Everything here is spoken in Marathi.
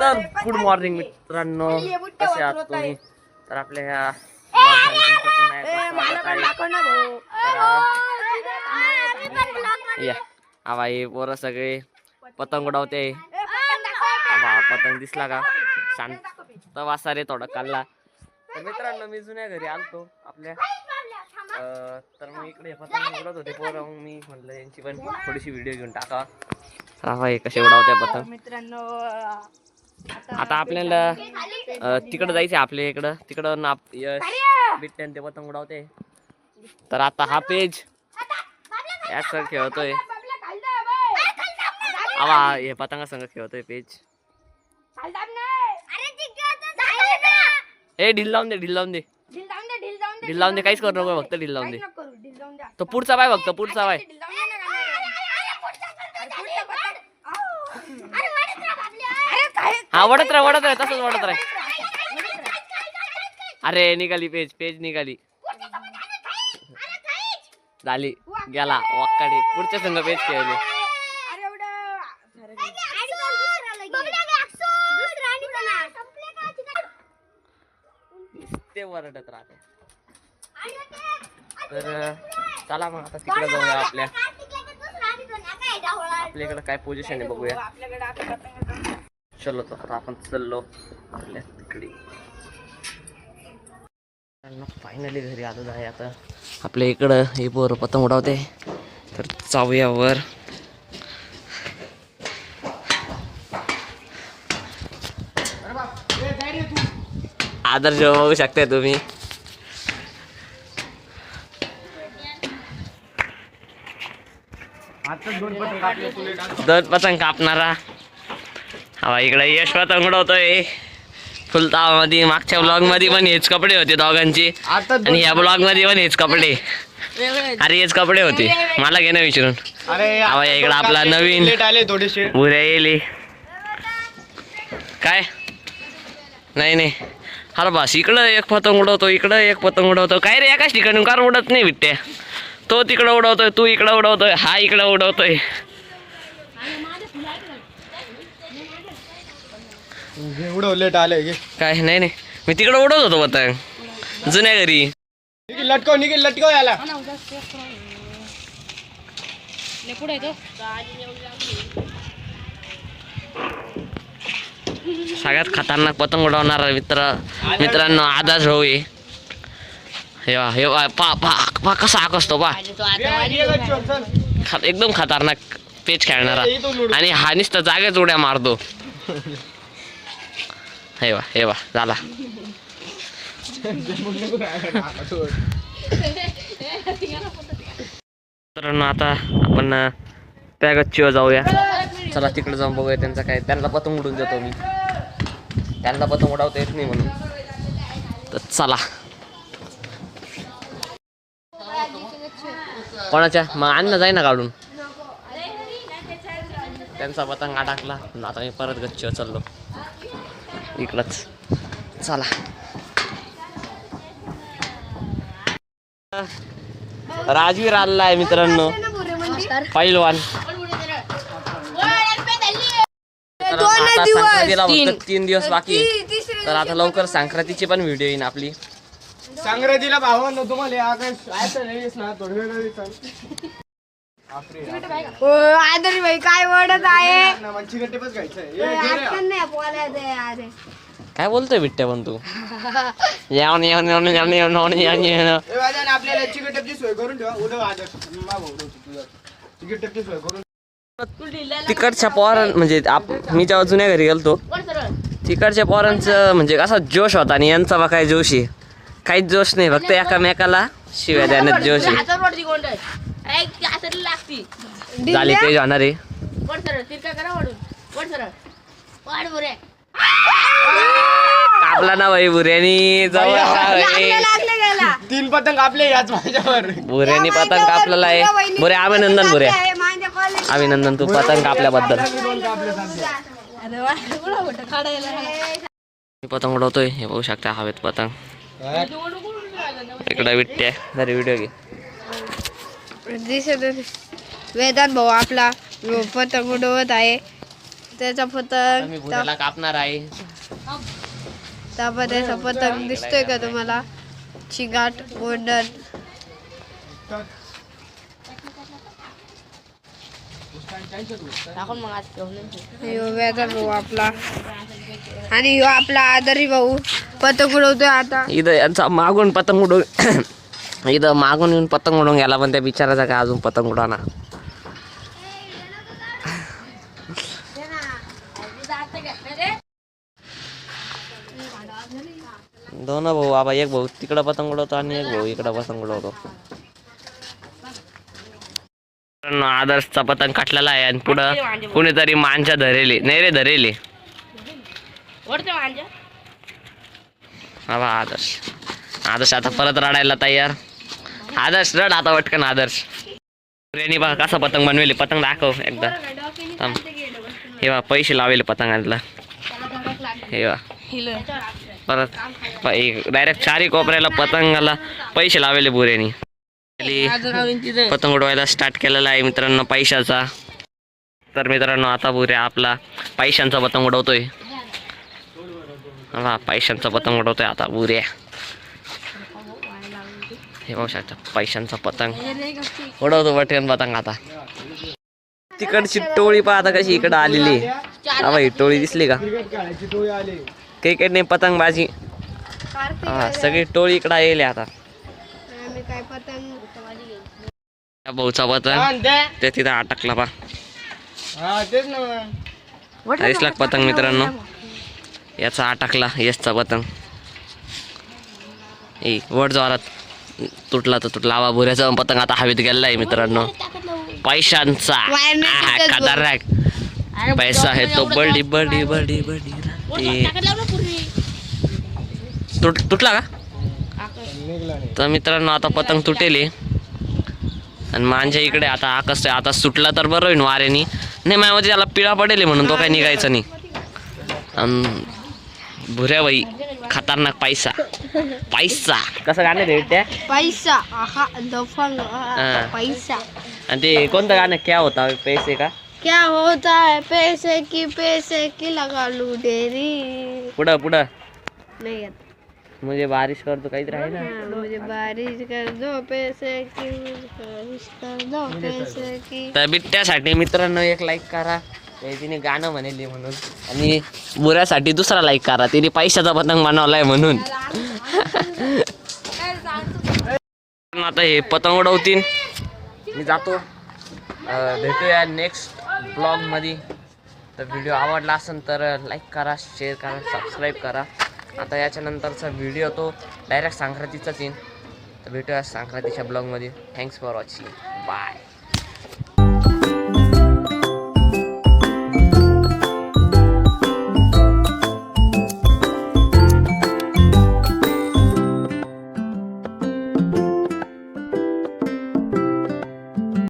तर गुड मॉर्निंग मित्रांनो, कसे आहात तुम्ही? तर आपल्या ह्या आवा हे पोरं सगळे पतंग उडवते. पतंग दिसला का? शांत वासा रे थोडा काढला. तर मित्रांनो मी जुन्या घरी आलतो आपल्या, तर मग इकडे पतंग उडवत होते पोरं. मग मी म्हटलं यांची पण थोडीशी व्हिडिओ घेऊन टाका. हे कसे उडवते पतंग मित्रांनो. आता आपल्याला तिकडं जायचं आपल्या इकडं. तिकडं यश बिट्ट्यान ते पतंग उडवते. तर आता हा पेज याच खेळतोय. आवा हे पतंगा संग खेळतोय पेज. ए ढील लावून दे, ढील लावून दे, ढील लावून दे. काहीच करू नको, फक्त ढील लावून दे. तो पुढचा बाय, फक्त पुढचा बाय. हा वडत राह, तसंच वडत राह. अरे निघाली पेज, पेज निघाली. झाली, गेला वाकडे. पुढच्या संघ पेज खेळले. ते वरडत राहते. तर चला मग आता तिकडे जाऊया. आपल्याकडे काय पोझिशन आहे बघूया. चलो तर आता आपण चाललो आपल्या तिकडे. फायनली घरी आलो आहे. आता आपल्या इकडं हे पोरं पतंग उडवते. तर जाऊया वर. आदर्श बघू शकता तुम्ही. दोन पतंग कापणारा. हा इकडे यश पतंग उडवतोय फुलतावामध्ये. मागच्या ब्लॉग मध्ये पण हेच कपडे होते दोघांचे, आणि या ब्लॉग मध्ये पण हेच कपडे. अरे हेच कपडे होते, मला घे ना विचारून. हा इकडे आपला नवीन बुऱ्या येईल काय. नाही अरे बस इकडं एक पतंग उडवतो, इकडं एक पतंग उडवतो. काय रे एकाच ठिकाणी कार उडत नाही बिट्ट्या. तो तिकडं उडवतोय, तू इकडं उडवतोय, हा इकडं उडवतोय. लेट आले काय नाही मी तिकडं उडवत होतो पतंग जुन्या घरी. लटकव याला. सगळ्यात खतरनाक पतंग उडवणारा मित्रांनो आदर्श भाऊ आहे. हे पा कसा आकसतो पा. एकदम खतरनाक पेच खेळणारा. आणि हा नुसतं जागेच उड्या मारतो. हे वा झाला. मित्रांनो आता आपण त्या गच्चीवर जाऊया. चला तिकडे जाऊन बघूया त्यांचं काय. त्यांना पतंग उडून देतो मी. त्यांना पतंग उडवता येत नाही म्हणून. तर चला. कोणाच्या मग अन्न जाई ना काढून. त्यांचा पतंग अडकला. आता मी परत गच्चीवर चाललो इकडंच. चला राजवीर आलेला आहे मित्रांनो, पहिलवान. आता संक्रांतीला फक्त 3 दिवस बाकी. तर आता लवकर संक्रांतीची पण व्हिडिओ येईन आपली. संक्रांतीला भावांनो तुम्हाला आदर भाई काय वडत आहे. काय बोलतोय बिट्ट्या पण तू. आपल्याला चिकटची सोय करून ठेवा. चिकटची सोय करून. तिकडच्या पोरां म्हणजे मी जेव्हा जुन्या घरी गेलतो तिकडच्या पोरांचं म्हणजे असा जोश होता. आणि यांचा बा काय जोश आहे. काहीच जोश नाही, फक्त एकामेकाला शिव्या द्यायला जोश आहे. झाली पेज होणार आहे. कापला ना भाई बुऱ्यानी. 3 पतंग आपले याच माझ्यावर. बुऱ्यानी पतंग कापलेला आहे. बुऱ्या अभिनंदन. बुऱ्या अभिनंदन, तू पतंग कापल्याबद्दल. पतंग उडवतोय हे बघू शकता. हवेत पतंग. इकडे बिट्ट्या जरी व्हिडिओ घे. वेदांत भाऊ आपला पतंग उडवत आहे. त्याचा आता पतंग मी भुऱ्याला कापणार आहे. त्याचा पतंग दिसतोय का तुम्हाला? चिगाट गोल्डन. ह्यो वेदा भाऊ आपला आणि ह्यो आपला आदरी भाऊ पतंग उडवतोय आता. इथं यांचा मागून पतंग उडव इथं मागून येऊन पतंग उडवून गेला, पण त्या बिचाराचा काय अजून पतंग उडाना. दोन भाऊ बाबा, एक भाऊ तिकडं पतंग उडवतो आणि एक भाऊ इकडं पतंग उडवतो. आदर्शचा पतंग काटलेला आहे आणि पुढं कुणीतरी मांजा धरेले, नाही रे धरेले. बाबा आदर्श आदर्श आता परत रडायला तयार. आदर्श रड आता पटकन. आदर्श रेनी बघा कसा पतंग बनवेले. पतंग दाखव एकदा. थांब. हे बा पैसे लावले पतंगाला. हे बा परत डायरेक्ट चारी कोपऱ्याला पतंगाला पैसे लावले बुरेनी. पतंग उडवायला स्टार्ट केलेला आहे मित्रांनो पैशाचा. तर मित्रांनो आता बुऱ्या आपला पैशांचा पतंग उडवतोय. हा पैशांचा पतंग उडवतोय आता बुऱ्या. हे बघू शकता पैशांचा पतंग उडवतो बटन पतंग. आता तिकडची टोळी पहा आता कशी इकडं आलेली. हा ही टोळी दिसली का? क्रिकेट नाही पतंगबाजी. हा सगळी टोळी इकडं येईल आता. भाऊचा पतंग ते तिथं अटकला पा. दिसला पतंग मित्रांनो. याचा अटकला यशचा पतंग. ए वर जोरात तुटला तर तुटला. आवा भुऱ्याचा पतंग आता हवेत गेलेला आहे मित्रांनो. पैशांचा खतरनाक पैसा आहे तो. बडी बडी बडी बडी तुटला का? तर मित्रांनो आता पतंग तुटेल आणि माझ्या इकडे आता आकाश आता सुटला तर बरं होईल वाऱ्यानी. नाही माझ्या त्याला पिळा पडेल म्हणून तो काही निघायचा नाही. भुऱ्या बाई खतरनाक पैसा पैसा कसं गाणं भेटत्या पैसा दफंग पैसा. आणि ते कोणतं गाणं क्या होता पैसे का? क्या होता है पैसे की लगा लू डेरी. पुढं पुढं नाही येत. म्हणजे बारिश करतो काहीतरी आहे ना. मुझे बारिश कर दो पैसे की, बारिश कर दो पैसे की. तर बिट्ट्यासाठी मित्रांनो एक लाईक करा. तिने गाणं म्हणेल म्हणून. आणि बुऱ्यासाठी दुसरा लाईक करा. तिने पैशाचा पतंग बनवलाय म्हणून. आता हे पतंग उडवतील. मी जातो. भेटूया नेक्स्ट ब्लॉग मध्ये. तर व्हिडिओ आवडला असेल तर लाईक करा, शेअर करा, सबस्क्राईब करा. आता याच्यानंतरचा व्हिडिओ तो डायरेक्ट संक्रांतीचाच येईल. तर भेटूया संक्रांतीच्या ब्लॉगमध्ये. Thanks for watching. बाय.